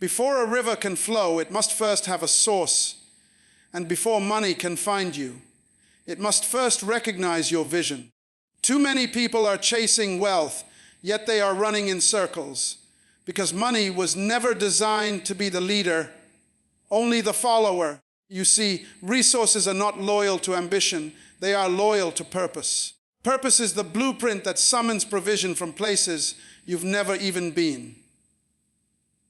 Before a river can flow, it must first have a source. And before money can find you, it must first recognize your vision. Too many people are chasing wealth, yet they are running in circles, because money was never designed to be the leader, only the follower. You see, resources are not loyal to ambition, they are loyal to purpose. Purpose is the blueprint that summons provision from places you've never even been.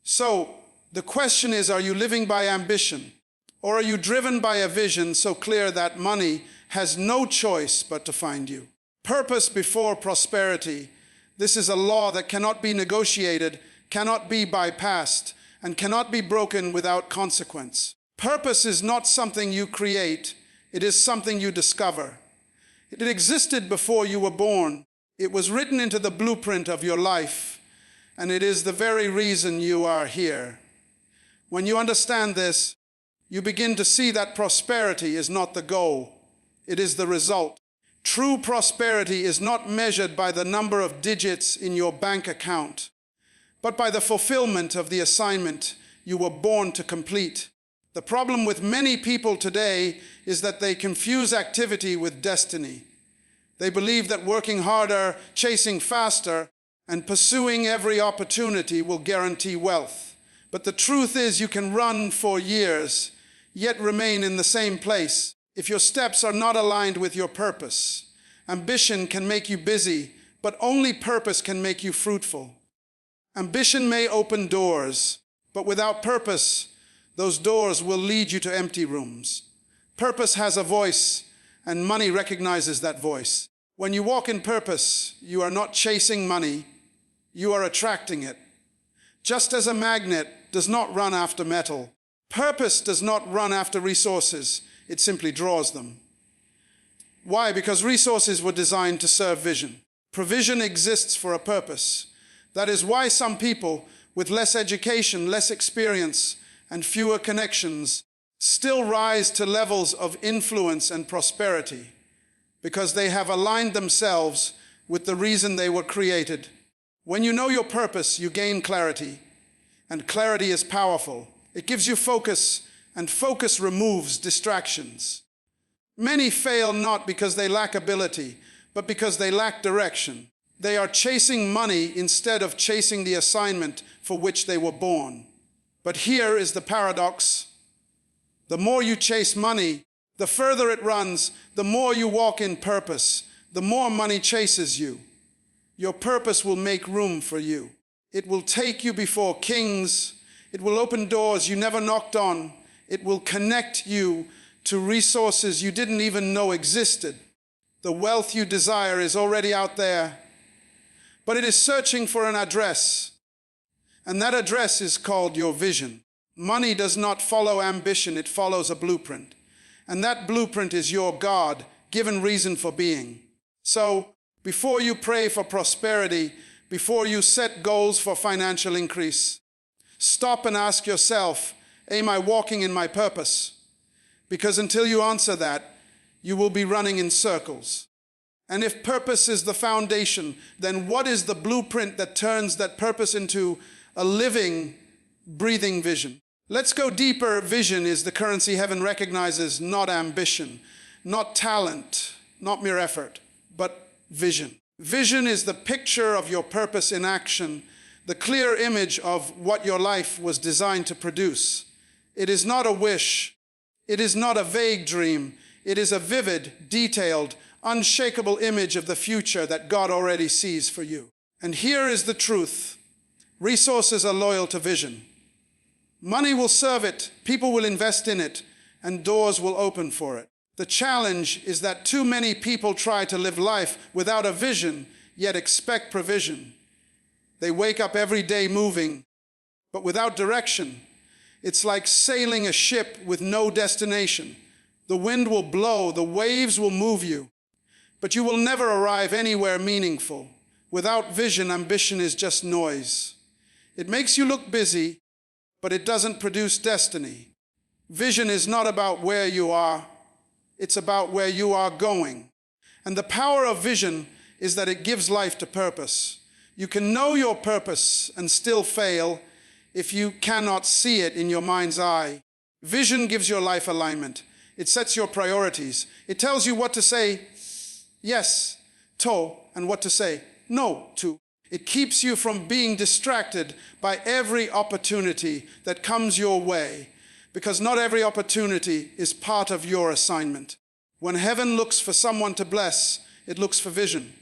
So, the question is, are you living by ambition? Or are you driven by a vision so clear that money has no choice but to find you? Purpose before prosperity. This is a law that cannot be negotiated, cannot be bypassed, and cannot be broken without consequence. Purpose is not something you create, it is something you discover. It existed before you were born. It was written into the blueprint of your life, and it is the very reason you are here. When you understand this, you begin to see that prosperity is not the goal, it is the result. True prosperity is not measured by the number of digits in your bank account, but by the fulfillment of the assignment you were born to complete. The problem with many people today is that they confuse activity with destiny. They believe that working harder, chasing faster, and pursuing every opportunity will guarantee wealth. But the truth is, you can run for years, yet remain in the same place if your steps are not aligned with your purpose. Ambition can make you busy, but only purpose can make you fruitful. Ambition may open doors, but without purpose, those doors will lead you to empty rooms. Purpose has a voice, and money recognizes that voice. When you walk in purpose, you are not chasing money, you are attracting it. Just as a magnet does not run after metal, purpose does not run after resources, it simply draws them. Why? Because resources were designed to serve vision. Provision exists for a purpose. That is why some people with less education, less experience, and fewer connections still rise to levels of influence and prosperity, because they have aligned themselves with the reason they were created. When you know your purpose, you gain clarity, and clarity is powerful. It gives you focus, and focus removes distractions. Many fail not because they lack ability, but because they lack direction. They are chasing money instead of chasing the assignment for which they were born. But here is the paradox. The more you chase money, the further it runs, the more you walk in purpose, the more money chases you. Your purpose will make room for you. It will take you before kings. It will open doors you never knocked on. It will connect you to resources you didn't even know existed. The wealth you desire is already out there, but it is searching for an address, and that address is called your vision. Money does not follow ambition, it follows a blueprint, and that blueprint is your God-given reason for being. So, before you pray for prosperity, before you set goals for financial increase, stop and ask yourself, am I walking in my purpose? Because until you answer that, you will be running in circles. And if purpose is the foundation, then what is the blueprint that turns that purpose into a living, breathing vision? Let's go deeper. Vision is the currency heaven recognizes, not ambition, not talent, not mere effort, but vision. Vision is the picture of your purpose in action, the clear image of what your life was designed to produce. It is not a wish. It is not a vague dream. It is a vivid, detailed, unshakable image of the future that God already sees for you. And here is the truth. Resources are loyal to vision. Money will serve it, people will invest in it, and doors will open for it. The challenge is that too many people try to live life without a vision, yet expect provision. They wake up every day moving, but without direction. It's like sailing a ship with no destination. The wind will blow, the waves will move you, but you will never arrive anywhere meaningful. Without vision, ambition is just noise. It makes you look busy, but it doesn't produce destiny. Vision is not about where you are, it's about where you are going. And the power of vision is that it gives life to purpose. You can know your purpose and still fail. if you cannot see it in your mind's eye. Vision gives your life alignment. It sets your priorities. It tells you what to say yes to and what to say no to. It keeps you from being distracted by every opportunity that comes your way, because not every opportunity is part of your assignment. When heaven looks for someone to bless, it looks for vision.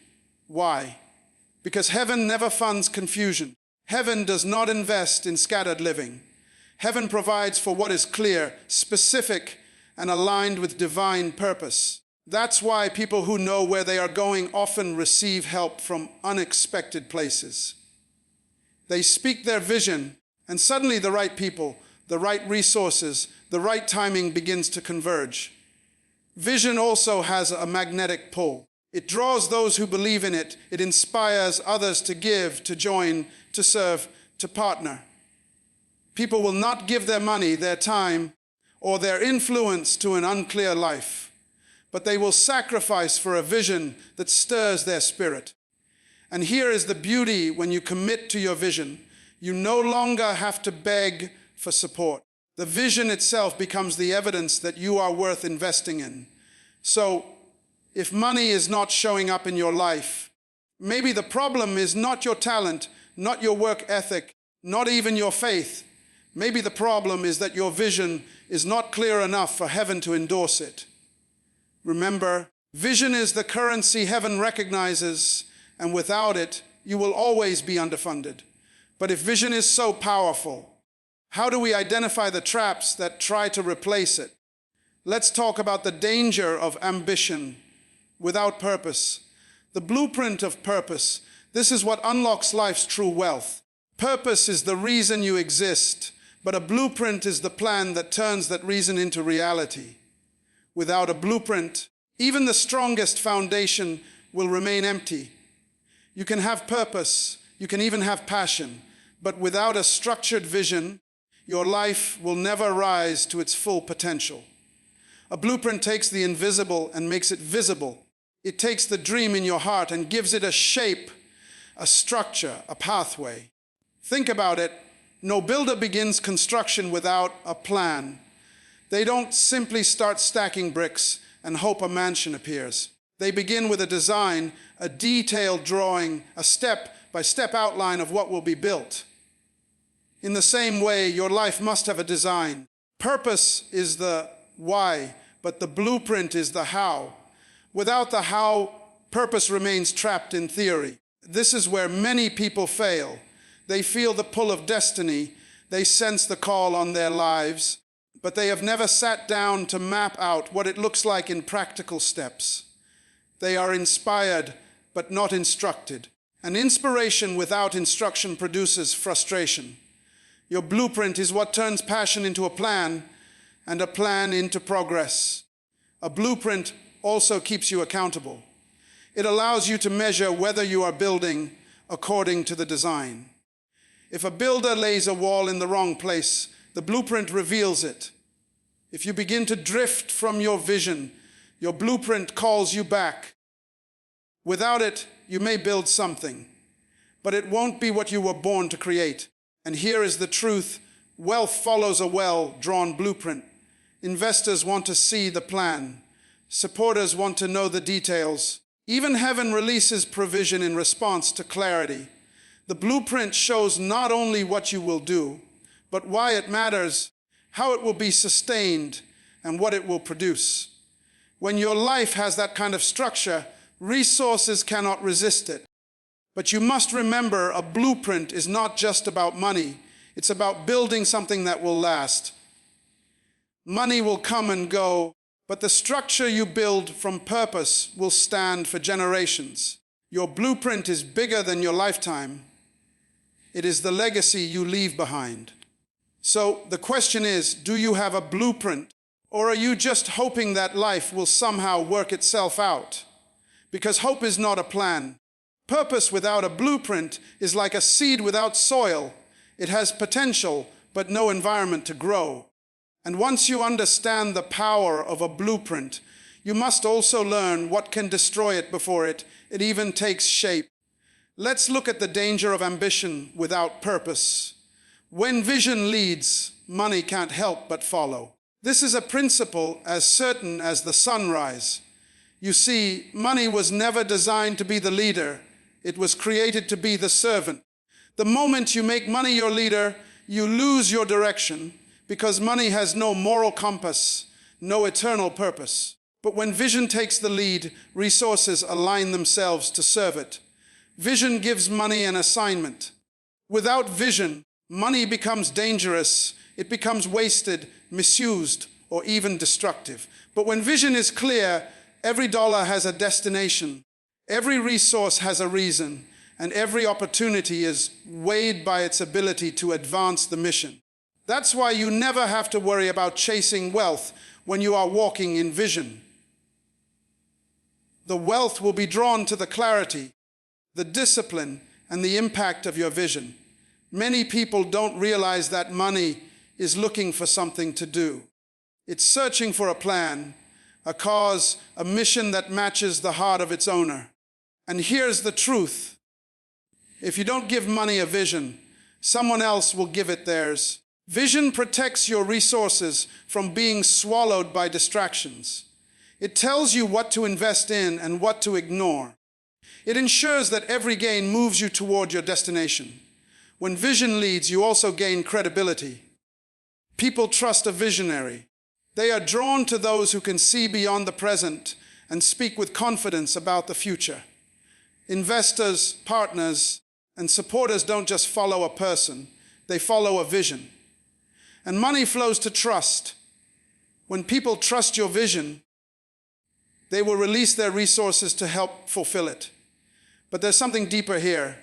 Why? Because heaven never funds confusion. Heaven does not invest in scattered living. Heaven provides for what is clear, specific, and aligned with divine purpose. That's why people who know where they are going often receive help from unexpected places. They speak their vision, and suddenly the right people, the right resources, the right timing begins to converge. Vision also has a magnetic pull. It draws those who believe in it. It inspires others to give, to join, to serve, to partner. People will not give their money, their time, or their influence to an unclear life, but they will sacrifice for a vision that stirs their spirit. And here is the beauty when you commit to your vision. You no longer have to beg for support. The vision itself becomes the evidence that you are worth investing in. So, if money is not showing up in your life, maybe the problem is not your talent, not your work ethic, not even your faith. Maybe the problem is that your vision is not clear enough for heaven to endorse it. Remember, vision is the currency heaven recognizes, and without it, you will always be underfunded. But if vision is so powerful, how do we identify the traps that try to replace it? Let's talk about the danger of ambition without purpose. The blueprint of purpose. This is what unlocks life's true wealth. Purpose is the reason you exist, but a blueprint is the plan that turns that reason into reality. Without a blueprint, even the strongest foundation will remain empty. You can have purpose, you can even have passion, but without a structured vision, your life will never rise to its full potential. A blueprint takes the invisible and makes it visible. It takes the dream in your heart and gives it a shape, a structure, a pathway. Think about it. No builder begins construction without a plan. They don't simply start stacking bricks and hope a mansion appears. They begin with a design, a detailed drawing, a step-by-step outline of what will be built. In the same way, your life must have a design. Purpose is the why, but the blueprint is the how. Without the how, purpose remains trapped in theory. This is where many people fail. They feel the pull of destiny. They sense the call on their lives, but they have never sat down to map out what it looks like in practical steps. They are inspired, but not instructed. And inspiration without instruction produces frustration. Your blueprint is what turns passion into a plan, and a plan into progress. A blueprint also keeps you accountable. It allows you to measure whether you are building according to the design. If a builder lays a wall in the wrong place, the blueprint reveals it. If you begin to drift from your vision, your blueprint calls you back. Without it, you may build something, but it won't be what you were born to create. And here is the truth: wealth follows a well-drawn blueprint. Investors want to see the plan. Supporters want to know the details. Even heaven releases provision in response to clarity. The blueprint shows not only what you will do, but why it matters, how it will be sustained, and what it will produce. When your life has that kind of structure, resources cannot resist it. But you must remember, a blueprint is not just about money. It's about building something that will last. Money will come and go, but the structure you build from purpose will stand for generations. Your blueprint is bigger than your lifetime. It is the legacy you leave behind. So the question is, do you have a blueprint, or are you just hoping that life will somehow work itself out? Because hope is not a plan. Purpose without a blueprint is like a seed without soil. It has potential, but no environment to grow. And once you understand the power of a blueprint, you must also learn what can destroy it before it even takes shape. Let's look at the danger of ambition without purpose. When vision leads, money can't help but follow. This is a principle as certain as the sunrise. You see, money was never designed to be the leader. It was created to be the servant. The moment you make money your leader, you lose your direction because money has no moral compass, no eternal purpose. But when vision takes the lead, resources align themselves to serve it. Vision gives money an assignment. Without vision, money becomes dangerous, it becomes wasted, misused, or even destructive. But when vision is clear, every dollar has a destination, every resource has a reason, and every opportunity is weighed by its ability to advance the mission. That's why you never have to worry about chasing wealth when you are walking in vision. The wealth will be drawn to the clarity, the discipline, and the impact of your vision. Many people don't realize that money is looking for something to do. It's searching for a plan, a cause, a mission that matches the heart of its owner. And here's the truth. If you don't give money a vision, someone else will give it theirs. Vision protects your resources from being swallowed by distractions. It tells you what to invest in and what to ignore. It ensures that every gain moves you toward your destination. When vision leads, you also gain credibility. People trust a visionary. They are drawn to those who can see beyond the present and speak with confidence about the future. Investors, partners, and supporters don't just follow a person, they follow a vision. And money flows to trust. When people trust your vision, they will release their resources to help fulfill it. But there's something deeper here.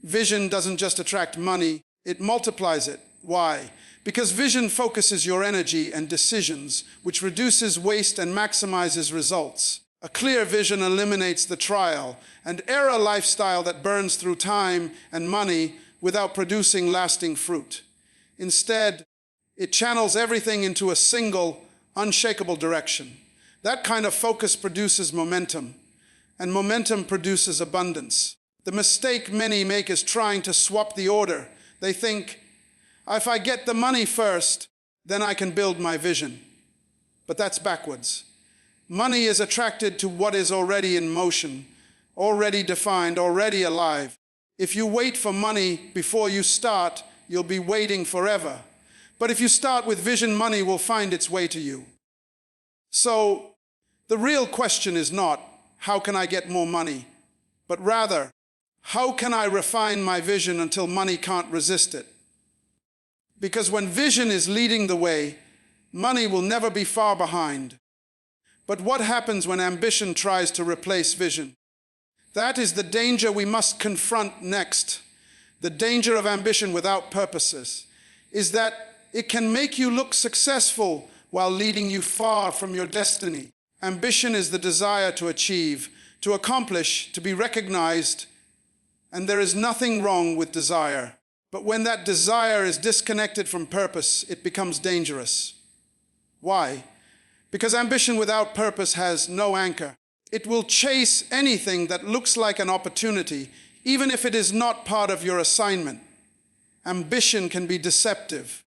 Vision doesn't just attract money, it multiplies it. Why? Because vision focuses your energy and decisions, which reduces waste and maximizes results. A clear vision eliminates the trial and error lifestyle that burns through time and money without producing lasting fruit. Instead, it channels everything into a single, unshakable direction. That kind of focus produces momentum, and momentum produces abundance. The mistake many make is trying to swap the order. They think, if I get the money first, then I can build my vision. But that's backwards. Money is attracted to what is already in motion, already defined, already alive. If you wait for money before you start, you'll be waiting forever. But if you start with vision, money will find its way to you. So, the real question is not, how can I get more money? But rather, how can I refine my vision until money can't resist it? Because when vision is leading the way, money will never be far behind. But what happens when ambition tries to replace vision? That is the danger we must confront next. The danger of ambition without purposes is that it can make you look successful while leading you far from your destiny. Ambition is the desire to achieve, to accomplish, to be recognized, and there is nothing wrong with desire. But when that desire is disconnected from purpose, it becomes dangerous. Why? Because ambition without purpose has no anchor. It will chase anything that looks like an opportunity, even if it is not part of your assignment. Ambition can be deceptive.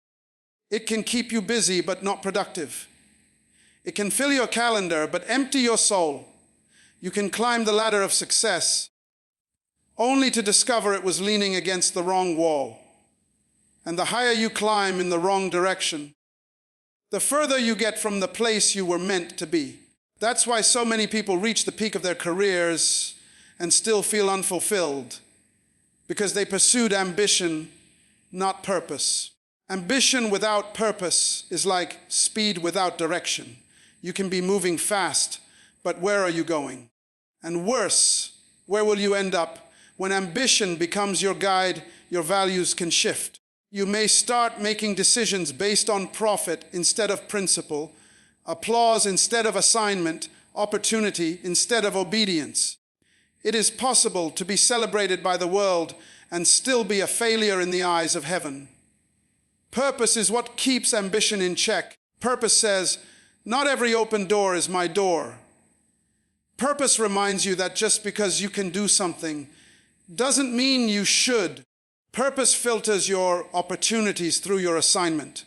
It can keep you busy but not productive. It can fill your calendar but empty your soul. You can climb the ladder of success only to discover it was leaning against the wrong wall. And the higher you climb in the wrong direction, the further you get from the place you were meant to be. That's why so many people reach the peak of their careers and still feel unfulfilled, because they pursued ambition, not purpose. Ambition without purpose is like speed without direction. You can be moving fast, but where are you going? And worse, where will you end up? When ambition becomes your guide, your values can shift. You may start making decisions based on profit instead of principle, applause instead of assignment, opportunity instead of obedience. It is possible to be celebrated by the world and still be a failure in the eyes of heaven. Purpose is what keeps ambition in check. Purpose says, not every open door is my door. Purpose reminds you that just because you can do something doesn't mean you should. Purpose filters your opportunities through your assignment.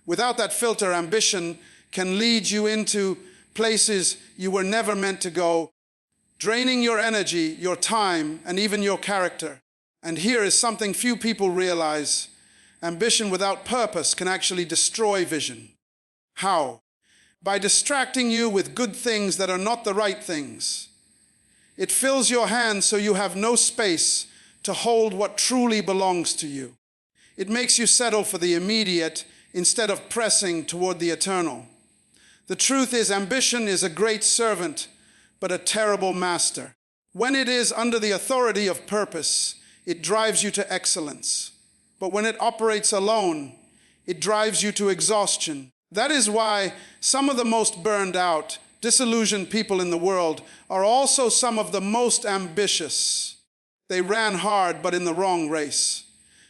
Without that filter, ambition can lead you into places you were never meant to go, draining your energy, your time, and even your character. And here is something few people realize. Ambition without purpose can actually destroy vision. How? By distracting you with good things that are not the right things. It fills your hands so you have no space to hold what truly belongs to you. It makes you settle for the immediate instead of pressing toward the eternal. The truth is, ambition is a great servant, but a terrible master. When it is under the authority of purpose, it drives you to excellence. But when it operates alone, it drives you to exhaustion. That is why some of the most burned out, disillusioned people in the world are also some of the most ambitious. They ran hard, but in the wrong race.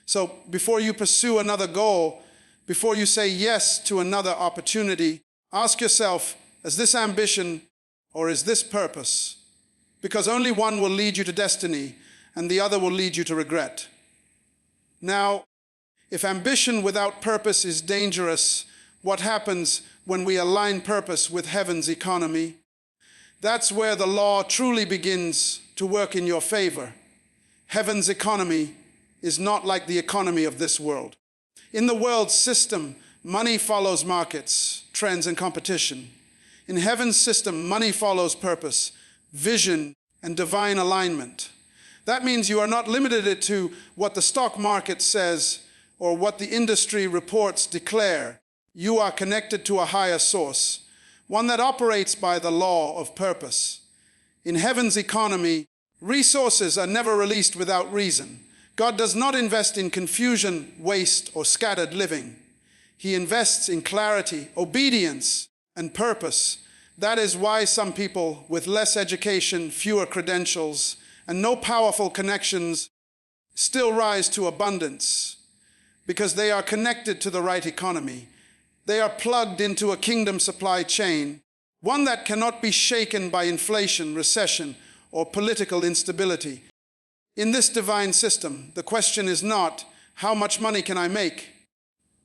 So before you pursue another goal, before you say yes to another opportunity, ask yourself, is this ambition or is this purpose? Because only one will lead you to destiny and the other will lead you to regret. Now, if ambition without purpose is dangerous, what happens when we align purpose with heaven's economy? That's where the law truly begins to work in your favor. Heaven's economy is not like the economy of this world. In the world's system, money follows markets, trends, and competition. In heaven's system, money follows purpose, vision, and divine alignment. That means you are not limited to what the stock market says or what the industry reports declare. You are connected to a higher source, one that operates by the law of purpose. In heaven's economy, resources are never released without reason. God does not invest in confusion, waste, or scattered living. He invests in clarity, obedience, and purpose. That is why some people with less education, fewer credentials, and no powerful connections still rise to abundance, because they are connected to the right economy. They are plugged into a kingdom supply chain, one that cannot be shaken by inflation, recession, or political instability. In this divine system, the question is not, how much money can I make?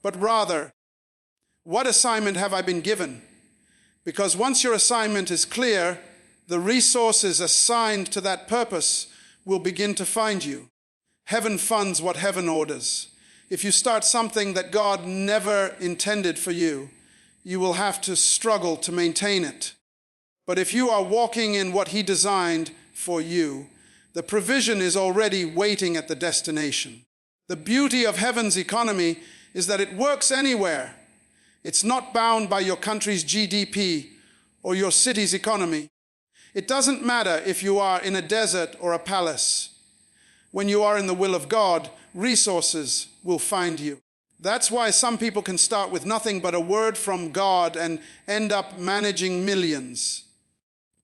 But rather, what assignment have I been given? Because once your assignment is clear, the resources assigned to that purpose will begin to find you. Heaven funds what heaven orders. If you start something that God never intended for you, you will have to struggle to maintain it. But if you are walking in what He designed for you, the provision is already waiting at the destination. The beauty of heaven's economy is that it works anywhere. It's not bound by your country's GDP or your city's economy. It doesn't matter if you are in a desert or a palace. When you are in the will of God, resources will find you. That's why some people can start with nothing but a word from God and end up managing millions.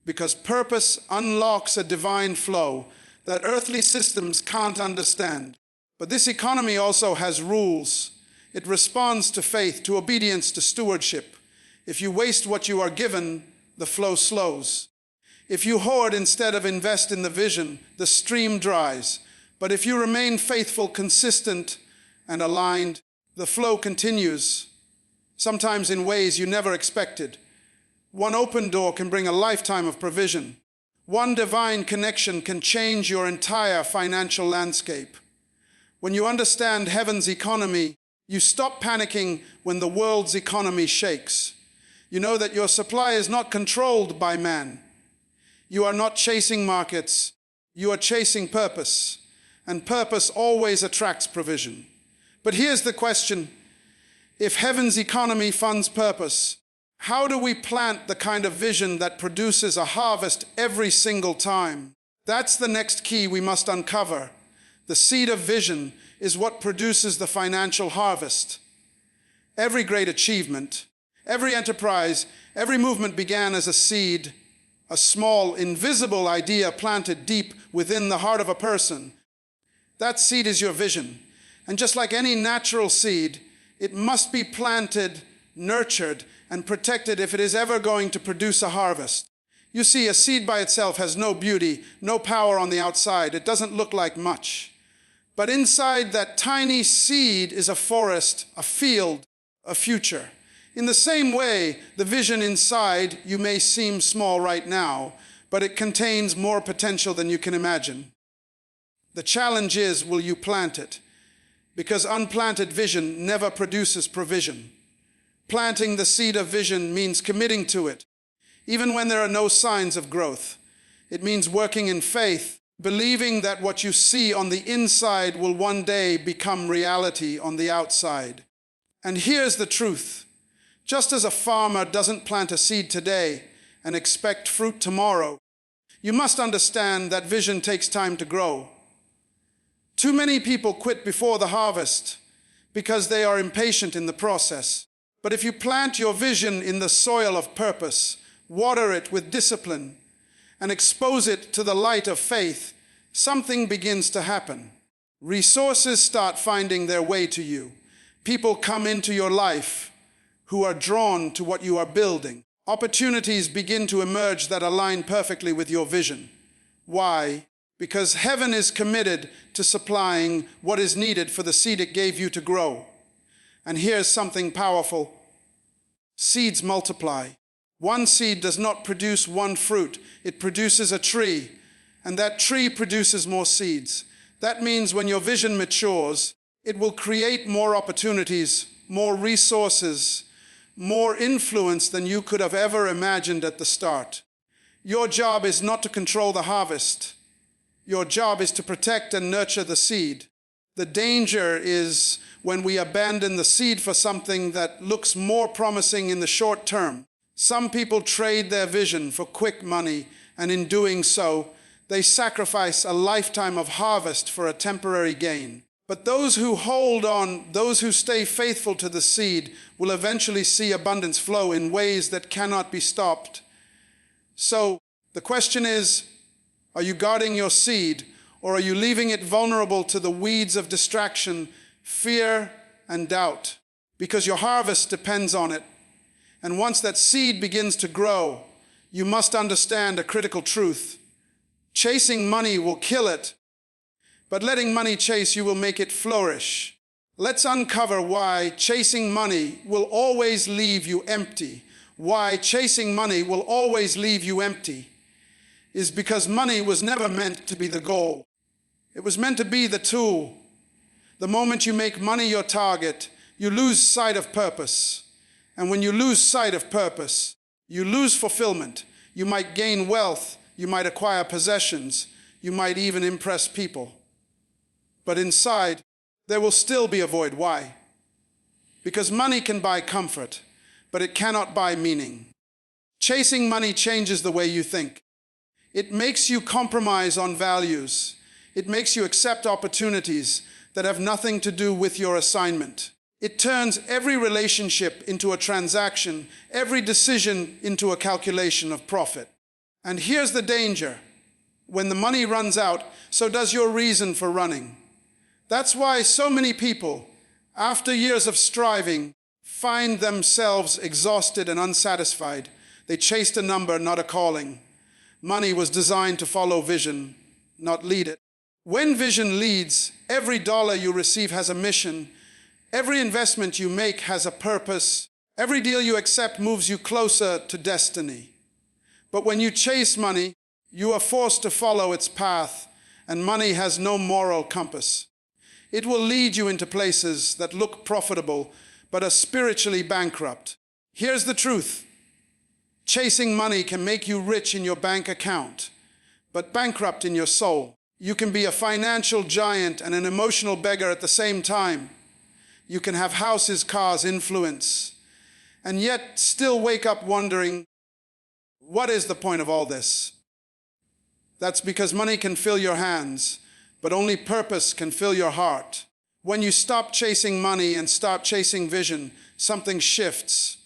Because purpose unlocks a divine flow that earthly systems can't understand. But this economy also has rules. It responds to faith, to obedience, to stewardship. If you waste what you are given, the flow slows. If you hoard instead of invest in the vision, the stream dries. But if you remain faithful, consistent, and aligned, the flow continues, sometimes in ways you never expected. One open door can bring a lifetime of provision. One divine connection can change your entire financial landscape. When you understand heaven's economy, you stop panicking when the world's economy shakes. You know that your supply is not controlled by man. You are not chasing markets. You are chasing purpose. And purpose always attracts provision. But here's the question. If heaven's economy funds purpose, how do we plant the kind of vision that produces a harvest every single time? That's the next key we must uncover. The seed of vision is what produces the financial harvest. Every great achievement, every enterprise, every movement began as a seed, a small, invisible idea planted deep within the heart of a person. That seed is your vision. And just like any natural seed, it must be planted, nurtured, and protected if it is ever going to produce a harvest. You see, a seed by itself has no beauty, no power on the outside. It doesn't look like much. But inside that tiny seed is a forest, a field, a future. In the same way, the vision inside you may seem small right now, but it contains more potential than you can imagine. The challenge is, will you plant it? Because unplanted vision never produces provision. Planting the seed of vision means committing to it, even when there are no signs of growth. It means working in faith, believing that what you see on the inside will one day become reality on the outside. And here's the truth. Just as a farmer doesn't plant a seed today and expect fruit tomorrow, you must understand that vision takes time to grow. Too many people quit before the harvest because they are impatient in the process. But if you plant your vision in the soil of purpose, water it with discipline, and expose it to the light of faith, something begins to happen. Resources start finding their way to you. People come into your life who are drawn to what you are building. Opportunities begin to emerge that align perfectly with your vision. Why? Because heaven is committed to supplying what is needed for the seed it gave you to grow. And here's something powerful. Seeds multiply. One seed does not produce one fruit. It produces a tree, and that tree produces more seeds. That means when your vision matures, it will create more opportunities, more resources, more influence than you could have ever imagined at the start. Your job is not to control the harvest. Your job is to protect and nurture the seed. The danger is when we abandon the seed for something that looks more promising in the short term. Some people trade their vision for quick money, and in doing so, they sacrifice a lifetime of harvest for a temporary gain. But those who hold on, those who stay faithful to the seed, will eventually see abundance flow in ways that cannot be stopped. So the question is, are you guarding your seed, or are you leaving it vulnerable to the weeds of distraction, fear, and doubt? Because your harvest depends on it. And once that seed begins to grow, you must understand a critical truth. Chasing money will kill it, but letting money chase you will make it flourish. Let's uncover why chasing money will always leave you empty. Why chasing money will always leave you empty is because money was never meant to be the goal. It was meant to be the tool. The moment you make money your target, you lose sight of purpose. And when you lose sight of purpose, you lose fulfillment. You might gain wealth, you might acquire possessions, you might even impress people. But inside, there will still be a void. Why? Because money can buy comfort, but it cannot buy meaning. Chasing money changes the way you think. It makes you compromise on values. It makes you accept opportunities that have nothing to do with your assignment. It turns every relationship into a transaction, every decision into a calculation of profit. And here's the danger. When the money runs out, so does your reason for running. That's why so many people, after years of striving, find themselves exhausted and unsatisfied. They chased a number, not a calling. Money was designed to follow vision, not lead it. When vision leads, every dollar you receive has a mission. Every investment you make has a purpose. Every deal you accept moves you closer to destiny. But when you chase money, you are forced to follow its path, and money has no moral compass. It will lead you into places that look profitable, but are spiritually bankrupt. Here's the truth. Chasing money can make you rich in your bank account, but bankrupt in your soul. You can be a financial giant and an emotional beggar at the same time. You can have houses, cars, influence, and yet still wake up wondering, what is the point of all this? That's because money can fill your hands, but only purpose can fill your heart. When you stop chasing money and start chasing vision, something shifts.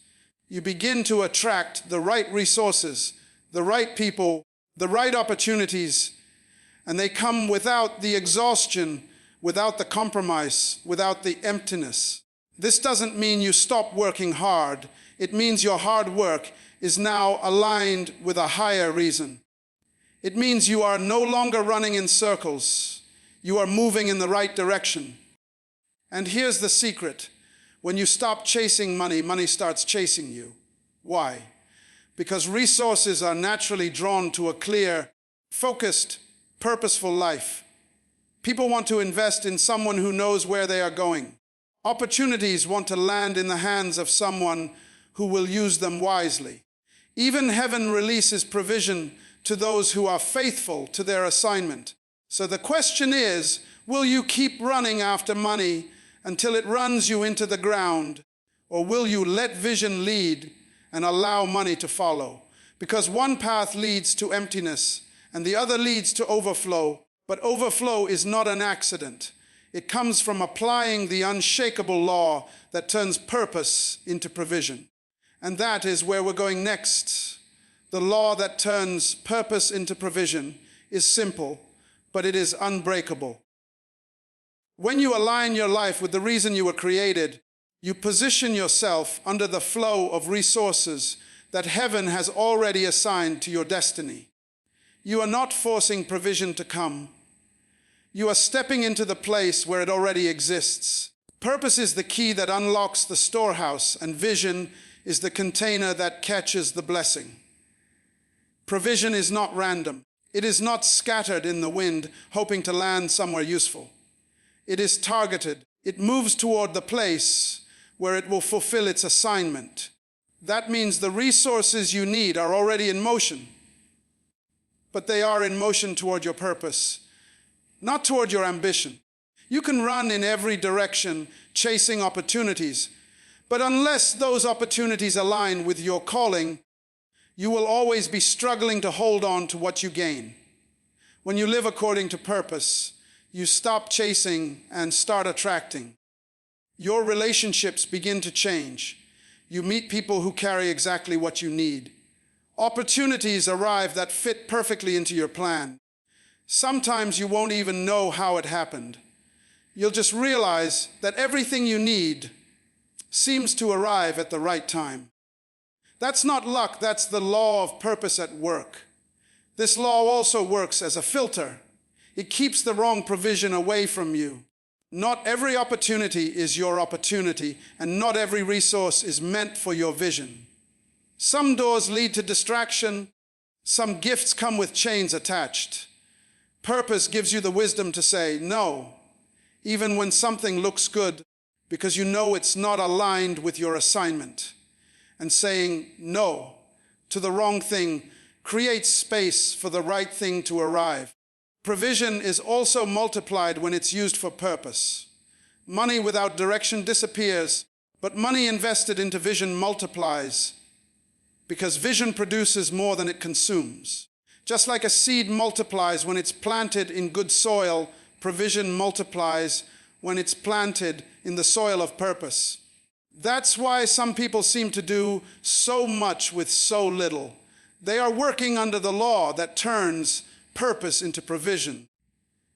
You begin to attract the right resources, the right people, the right opportunities, and they come without the exhaustion, without the compromise, without the emptiness. This doesn't mean you stop working hard. It means your hard work is now aligned with a higher reason. It means you are no longer running in circles. You are moving in the right direction. And here's the secret. When you stop chasing money, money starts chasing you. Why? Because resources are naturally drawn to a clear, focused, purposeful life. People want to invest in someone who knows where they are going. Opportunities want to land in the hands of someone who will use them wisely. Even heaven releases provision to those who are faithful to their assignment. So the question is, will you keep running after money until it runs you into the ground, or will you let vision lead and allow money to follow? Because one path leads to emptiness and the other leads to overflow, but overflow is not an accident. It comes from applying the unshakable law that turns purpose into provision. And that is where we're going next. The law that turns purpose into provision is simple, but it is unbreakable. When you align your life with the reason you were created, you position yourself under the flow of resources that heaven has already assigned to your destiny. You are not forcing provision to come. You are stepping into the place where it already exists. Purpose is the key that unlocks the storehouse, and vision is the container that catches the blessing. Provision is not random. It is not scattered in the wind, hoping to land somewhere useful. It is targeted. It moves toward the place where it will fulfill its assignment. That means the resources you need are already in motion, but they are in motion toward your purpose, not toward your ambition. You can run in every direction, chasing opportunities, but unless those opportunities align with your calling, you will always be struggling to hold on to what you gain. When you live according to purpose, you stop chasing and start attracting. Your relationships begin to change. You meet people who carry exactly what you need. Opportunities arrive that fit perfectly into your plan. Sometimes you won't even know how it happened. You'll just realize that everything you need seems to arrive at the right time. That's not luck, that's the law of purpose at work. This law also works as a filter. It keeps the wrong provision away from you. Not every opportunity is your opportunity, and not every resource is meant for your vision. Some doors lead to distraction. Some gifts come with chains attached. Purpose gives you the wisdom to say no, even when something looks good, because you know it's not aligned with your assignment. And saying no to the wrong thing creates space for the right thing to arrive. Provision is also multiplied when it's used for purpose. Money without direction disappears, but money invested into vision multiplies, because vision produces more than it consumes. Just like a seed multiplies when it's planted in good soil, provision multiplies when it's planted in the soil of purpose. That's why some people seem to do so much with so little. They are working under the law that turns purpose into provision.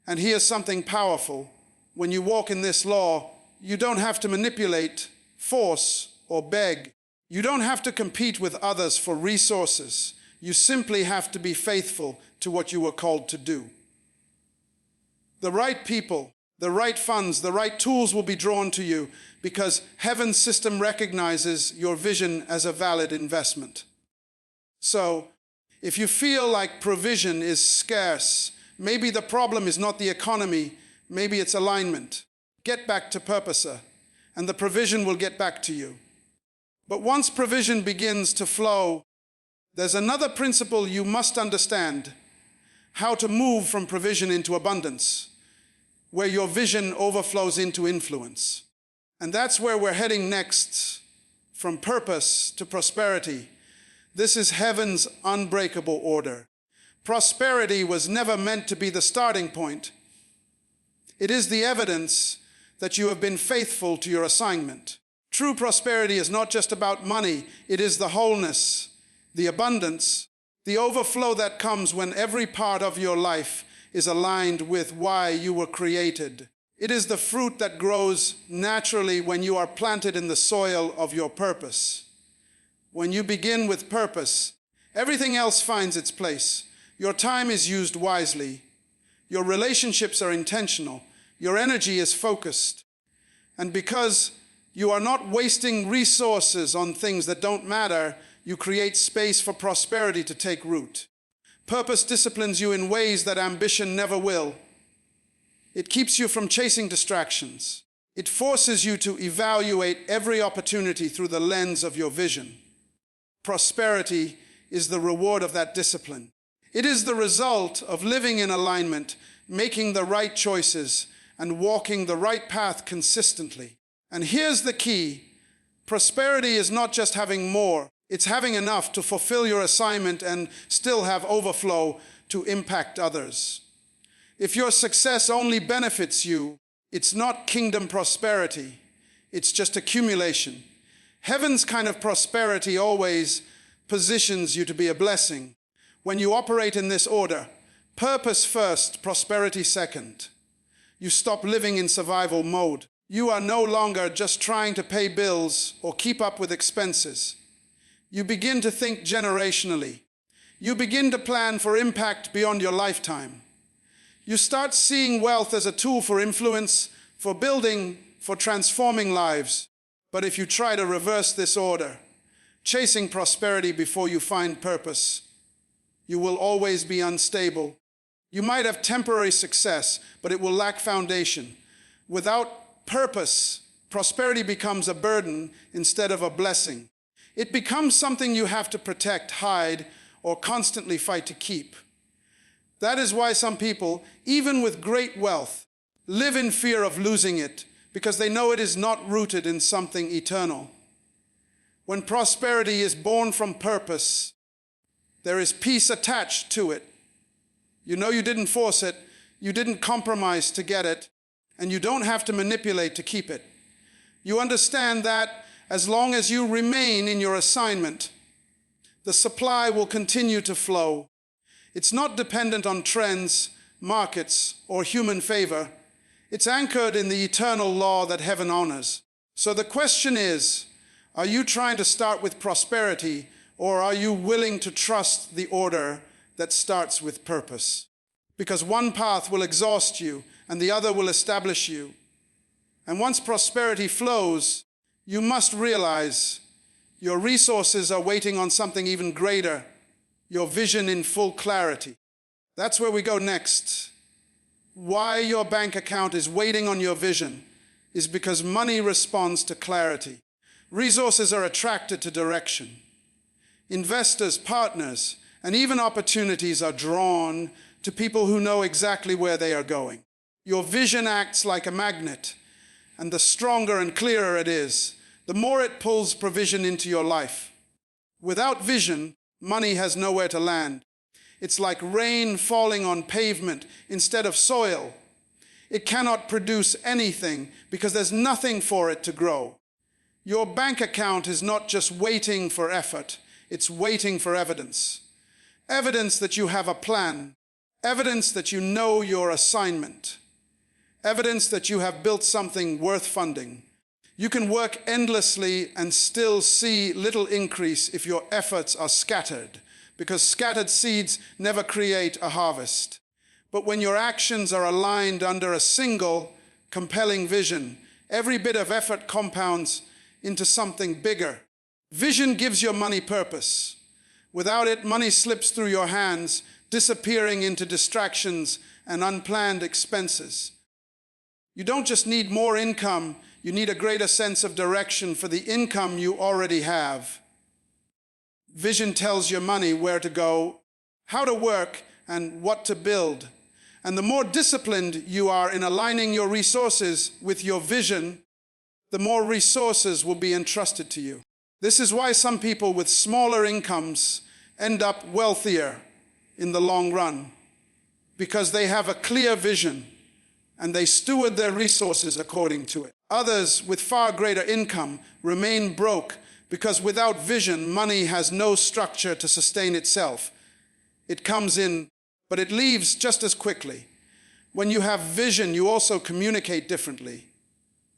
And here's something powerful. When you walk in this law, you don't have to manipulate, force, or beg. You don't have to compete with others for resources. You simply have to be faithful to what you were called to do. The right people, the right funds, the right tools will be drawn to you because heaven's system recognizes your vision as a valid investment. So, if you feel like provision is scarce, maybe the problem is not the economy, maybe it's alignment. Get back to purpose, and the provision will get back to you. But once provision begins to flow, there's another principle you must understand: how to move from provision into abundance, where your vision overflows into influence. And that's where we're heading next, from purpose to prosperity. This is heaven's unbreakable order. Prosperity was never meant to be the starting point. It is the evidence that you have been faithful to your assignment. True prosperity is not just about money. It is the wholeness, the abundance, the overflow that comes when every part of your life is aligned with why you were created. It is the fruit that grows naturally when you are planted in the soil of your purpose. When you begin with purpose, everything else finds its place. Your time is used wisely. Your relationships are intentional. Your energy is focused. And because you are not wasting resources on things that don't matter, you create space for prosperity to take root. Purpose disciplines you in ways that ambition never will. It keeps you from chasing distractions. It forces you to evaluate every opportunity through the lens of your vision. Prosperity is the reward of that discipline. It is the result of living in alignment, making the right choices, and walking the right path consistently. And here's the key. Prosperity is not just having more. It's having enough to fulfill your assignment and still have overflow to impact others. If your success only benefits you, it's not kingdom prosperity. It's just accumulation. Heaven's kind of prosperity always positions you to be a blessing. When you operate in this order, purpose first, prosperity second, you stop living in survival mode. You are no longer just trying to pay bills or keep up with expenses. You begin to think generationally. You begin to plan for impact beyond your lifetime. You start seeing wealth as a tool for influence, for building, for transforming lives. But if you try to reverse this order, chasing prosperity before you find purpose, you will always be unstable. You might have temporary success, but it will lack foundation. Without purpose, prosperity becomes a burden instead of a blessing. It becomes something you have to protect, hide, or constantly fight to keep. That is why some people, even with great wealth, live in fear of losing it because they know it is not rooted in something eternal. When prosperity is born from purpose, there is peace attached to it. You know you didn't force it, you didn't compromise to get it, and you don't have to manipulate to keep it. You understand that as long as you remain in your assignment, the supply will continue to flow. It's not dependent on trends, markets, or human favor. It's anchored in the eternal law that heaven honors. So the question is, are you trying to start with prosperity, or are you willing to trust the order that starts with purpose? Because one path will exhaust you, and the other will establish you. And once prosperity flows, you must realize your resources are waiting on something even greater, your vision in full clarity. That's where we go next. Why your bank account is waiting on your vision is because money responds to clarity. Resources are attracted to direction. Investors, partners, and even opportunities are drawn to people who know exactly where they are going. Your vision acts like a magnet, and the stronger and clearer it is, the more it pulls provision into your life. Without vision, money has nowhere to land. It's like rain falling on pavement instead of soil. It cannot produce anything because there's nothing for it to grow. Your bank account is not just waiting for effort, it's waiting for evidence. Evidence that you have a plan. Evidence that you know your assignment. Evidence that you have built something worth funding. You can work endlessly and still see little increase if your efforts are scattered, because scattered seeds never create a harvest. But when your actions are aligned under a single, compelling vision, every bit of effort compounds into something bigger. Vision gives your money purpose. Without it, money slips through your hands, disappearing into distractions and unplanned expenses. You don't just need more income, you need a greater sense of direction for the income you already have. Vision tells your money where to go, how to work, and what to build. And the more disciplined you are in aligning your resources with your vision, the more resources will be entrusted to you. This is why some people with smaller incomes end up wealthier in the long run, because they have a clear vision and they steward their resources according to it. Others with far greater income remain broke because without vision, money has no structure to sustain itself. It comes in, but it leaves just as quickly. When you have vision, you also communicate differently.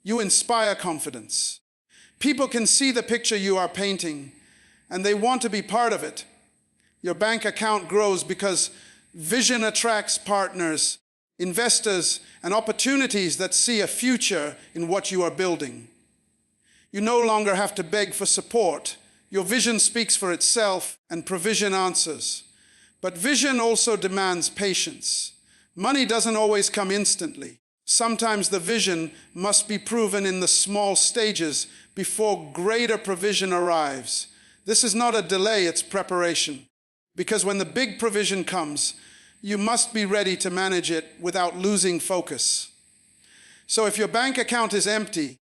You inspire confidence. People can see the picture you are painting, and they want to be part of it. Your bank account grows because vision attracts partners, investors, and opportunities that see a future in what you are building. You no longer have to beg for support. Your vision speaks for itself, and provision answers. But vision also demands patience. Money doesn't always come instantly. Sometimes the vision must be proven in the small stages before greater provision arrives. This is not a delay, it's preparation. Because when the big provision comes, you must be ready to manage it without losing focus. So if your bank account is empty,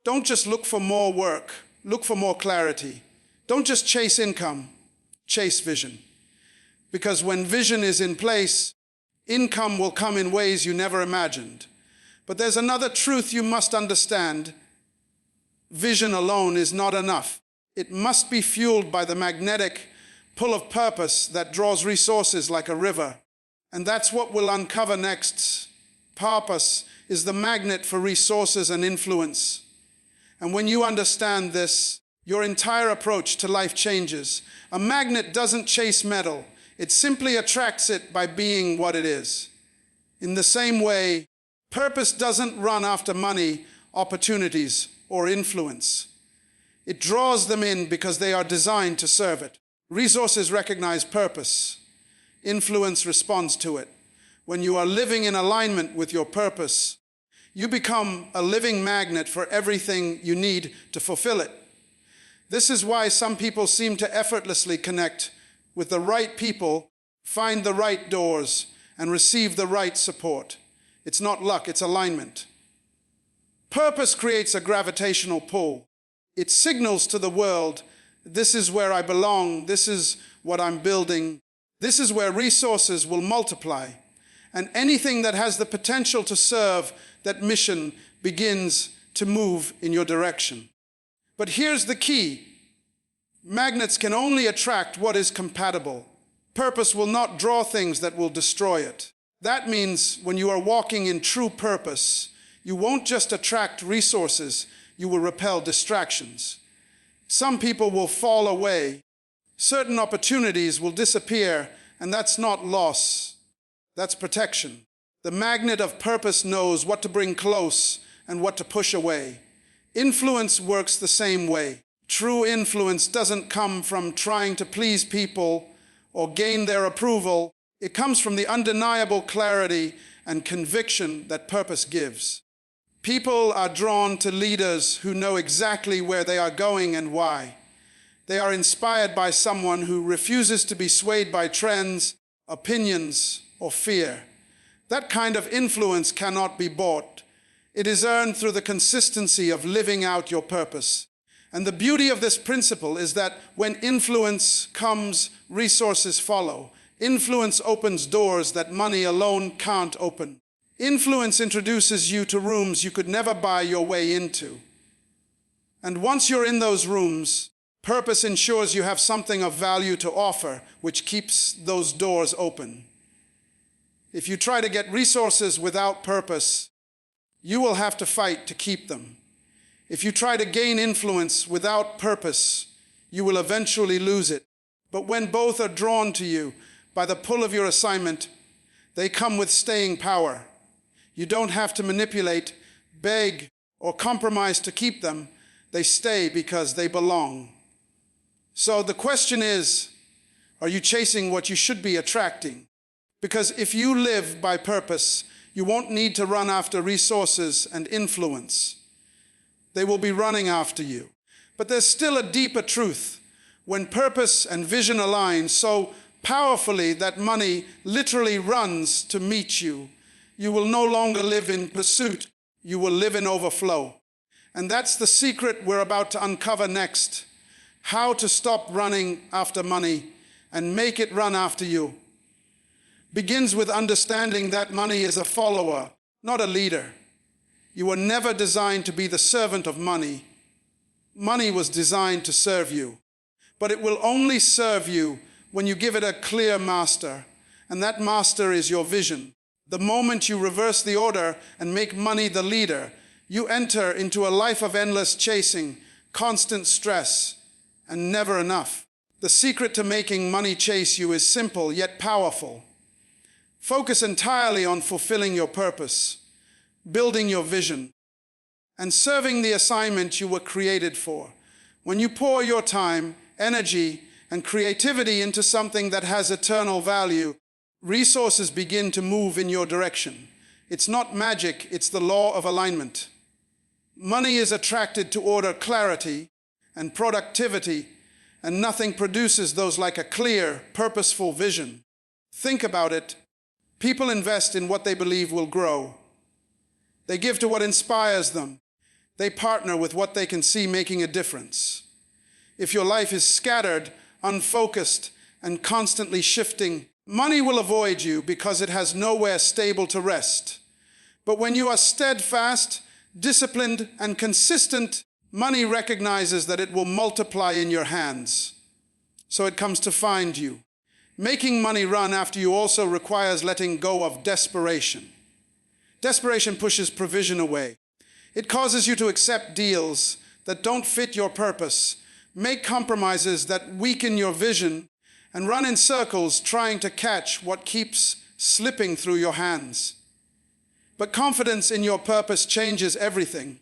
don't just look for more work, look for more clarity. Don't just chase income, chase vision. Because when vision is in place, income will come in ways you never imagined. But there's another truth you must understand. Vision alone is not enough. It must be fueled by the magnetic pull of purpose that draws resources like a river. And that's what we'll uncover next. Purpose is the magnet for resources and influence. And when you understand this, your entire approach to life changes. A magnet doesn't chase metal. It simply attracts it by being what it is. In the same way, purpose doesn't run after money, opportunities, or influence. It draws them in because they are designed to serve it. Resources recognize purpose. Influence responds to it. When you are living in alignment with your purpose, you become a living magnet for everything you need to fulfill it. This is why some people seem to effortlessly connect with the right people, find the right doors, and receive the right support. It's not luck, it's alignment. Purpose creates a gravitational pull. It signals to the world, this is where I belong, this is what I'm building, this is where resources will multiply. And anything that has the potential to serve that mission begins to move in your direction. But here's the key. Magnets can only attract what is compatible. Purpose will not draw things that will destroy it. That means when you are walking in true purpose, you won't just attract resources, you will repel distractions. Some people will fall away. Certain opportunities will disappear, and that's not loss. That's protection. The magnet of purpose knows what to bring close and what to push away. Influence works the same way. True influence doesn't come from trying to please people or gain their approval. It comes from the undeniable clarity and conviction that purpose gives. People are drawn to leaders who know exactly where they are going and why. They are inspired by someone who refuses to be swayed by trends, opinions, or fear. That kind of influence cannot be bought. It is earned through the consistency of living out your purpose. And the beauty of this principle is that when influence comes, resources follow. Influence opens doors that money alone can't open. Influence introduces you to rooms you could never buy your way into. And once you're in those rooms, purpose ensures you have something of value to offer, which keeps those doors open. If you try to get resources without purpose, you will have to fight to keep them. If you try to gain influence without purpose, you will eventually lose it. But when both are drawn to you by the pull of your assignment, they come with staying power. You don't have to manipulate, beg, or compromise to keep them. They stay because they belong. So the question is, are you chasing what you should be attracting? Because if you live by purpose, you won't need to run after resources and influence. They will be running after you. But there's still a deeper truth. When purpose and vision align so powerfully that money literally runs to meet you, you will no longer live in pursuit, you will live in overflow. And that's the secret we're about to uncover next. How to stop running after money and make it run after you. Begins with understanding that money is a follower, not a leader. You were never designed to be the servant of money. Money was designed to serve you. But it will only serve you when you give it a clear master, and that master is your vision. The moment you reverse the order and make money the leader, you enter into a life of endless chasing, constant stress, and never enough. The secret to making money chase you is simple yet powerful. Focus entirely on fulfilling your purpose, building your vision, and serving the assignment you were created for. When you pour your time, energy, and creativity into something that has eternal value, resources begin to move in your direction. It's not magic, it's the law of alignment. Money is attracted to order, clarity, and productivity, and nothing produces those like a clear, purposeful vision. Think about it. People invest in what they believe will grow. They give to what inspires them. They partner with what they can see making a difference. If your life is scattered, unfocused, and constantly shifting, money will avoid you because it has nowhere stable to rest. But when you are steadfast, disciplined, and consistent, money recognizes that it will multiply in your hands. So it comes to find you. Making money run after you also requires letting go of desperation. Desperation pushes provision away. It causes you to accept deals that don't fit your purpose, make compromises that weaken your vision, and run in circles trying to catch what keeps slipping through your hands. But confidence in your purpose changes everything.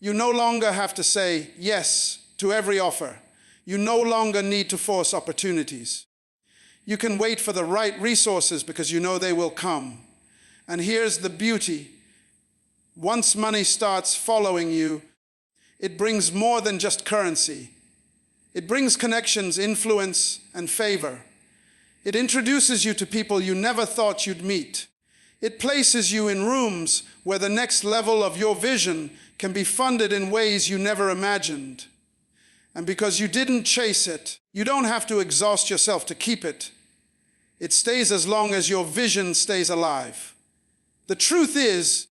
You no longer have to say yes to every offer. You no longer need to force opportunities. You can wait for the right resources because you know they will come. And here's the beauty. Once money starts following you, it brings more than just currency. It brings connections, influence, and favor. It introduces you to people you never thought you'd meet. It places you in rooms where the next level of your vision can be funded in ways you never imagined. And because you didn't chase it, you don't have to exhaust yourself to keep it. It stays as long as your vision stays alive. The truth is,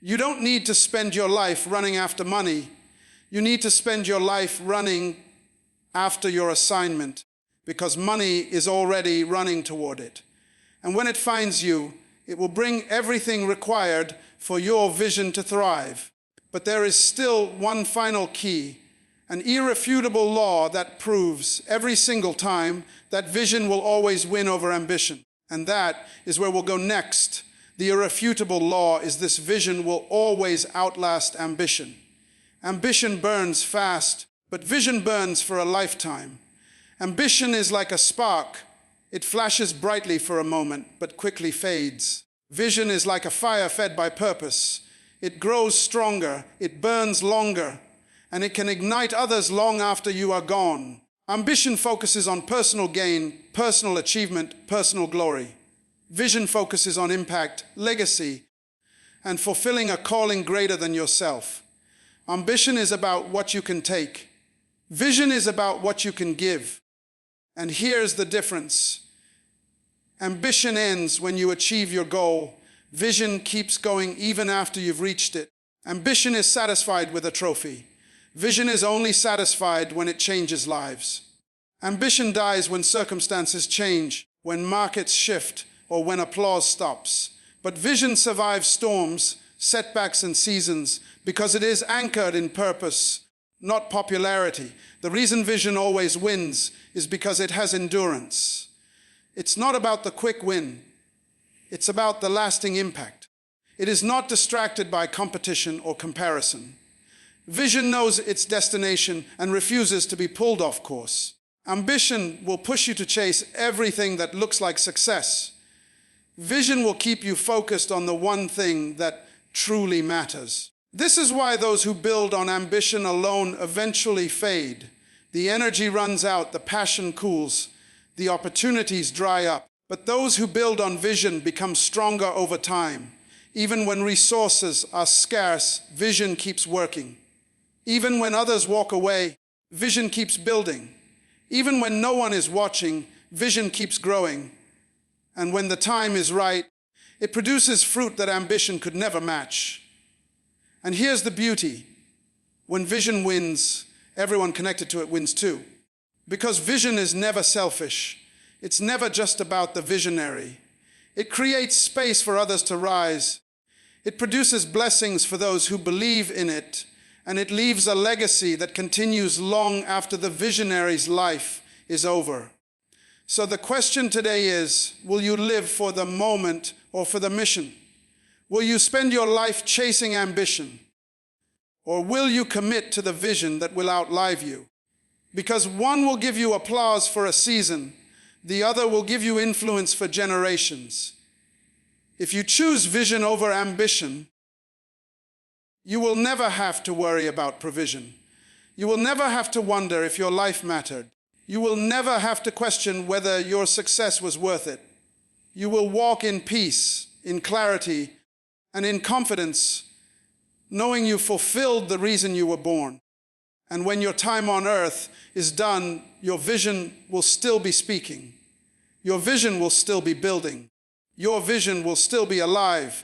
you don't need to spend your life running after money. You need to spend your life running after your assignment, because money is already running toward it. And when it finds you, it will bring everything required for your vision to thrive. But there is still one final key, an irrefutable law that proves every single time that vision will always win over ambition. And that is where we'll go next. The irrefutable law is this: vision will always outlast ambition. Ambition burns fast, but vision burns for a lifetime. Ambition is like a spark. It flashes brightly for a moment, but quickly fades. Vision is like a fire fed by purpose. It grows stronger, it burns longer, and it can ignite others long after you are gone. Ambition focuses on personal gain, personal achievement, personal glory. Vision focuses on impact, legacy, and fulfilling a calling greater than yourself. Ambition is about what you can take. Vision is about what you can give. And here's the difference. Ambition ends when you achieve your goal. Vision keeps going even after you've reached it. Ambition is satisfied with a trophy. Vision is only satisfied when it changes lives. Ambition dies when circumstances change, when markets shift, or when applause stops. But vision survives storms, setbacks, and seasons because it is anchored in purpose, not popularity. The reason vision always wins is because it has endurance. It's not about the quick win. It's about the lasting impact. It is not distracted by competition or comparison. Vision knows its destination and refuses to be pulled off course. Ambition will push you to chase everything that looks like success. Vision will keep you focused on the one thing that truly matters. This is why those who build on ambition alone eventually fade. The energy runs out, the passion cools, the opportunities dry up. But those who build on vision become stronger over time. Even when resources are scarce, vision keeps working. Even when others walk away, vision keeps building. Even when no one is watching, vision keeps growing. And when the time is right, it produces fruit that ambition could never match. And here's the beauty. When vision wins, everyone connected to it wins too. Because vision is never selfish. It's never just about the visionary. It creates space for others to rise. It produces blessings for those who believe in it. And it leaves a legacy that continues long after the visionary's life is over. So the question today is, will you live for the moment or for the mission? Will you spend your life chasing ambition? Or will you commit to the vision that will outlive you? Because one will give you applause for a season, the other will give you influence for generations. If you choose vision over ambition, you will never have to worry about provision. You will never have to wonder if your life mattered. You will never have to question whether your success was worth it. You will walk in peace, in clarity, and in confidence, knowing you fulfilled the reason you were born. And when your time on earth is done, your vision will still be speaking. Your vision will still be building. Your vision will still be alive.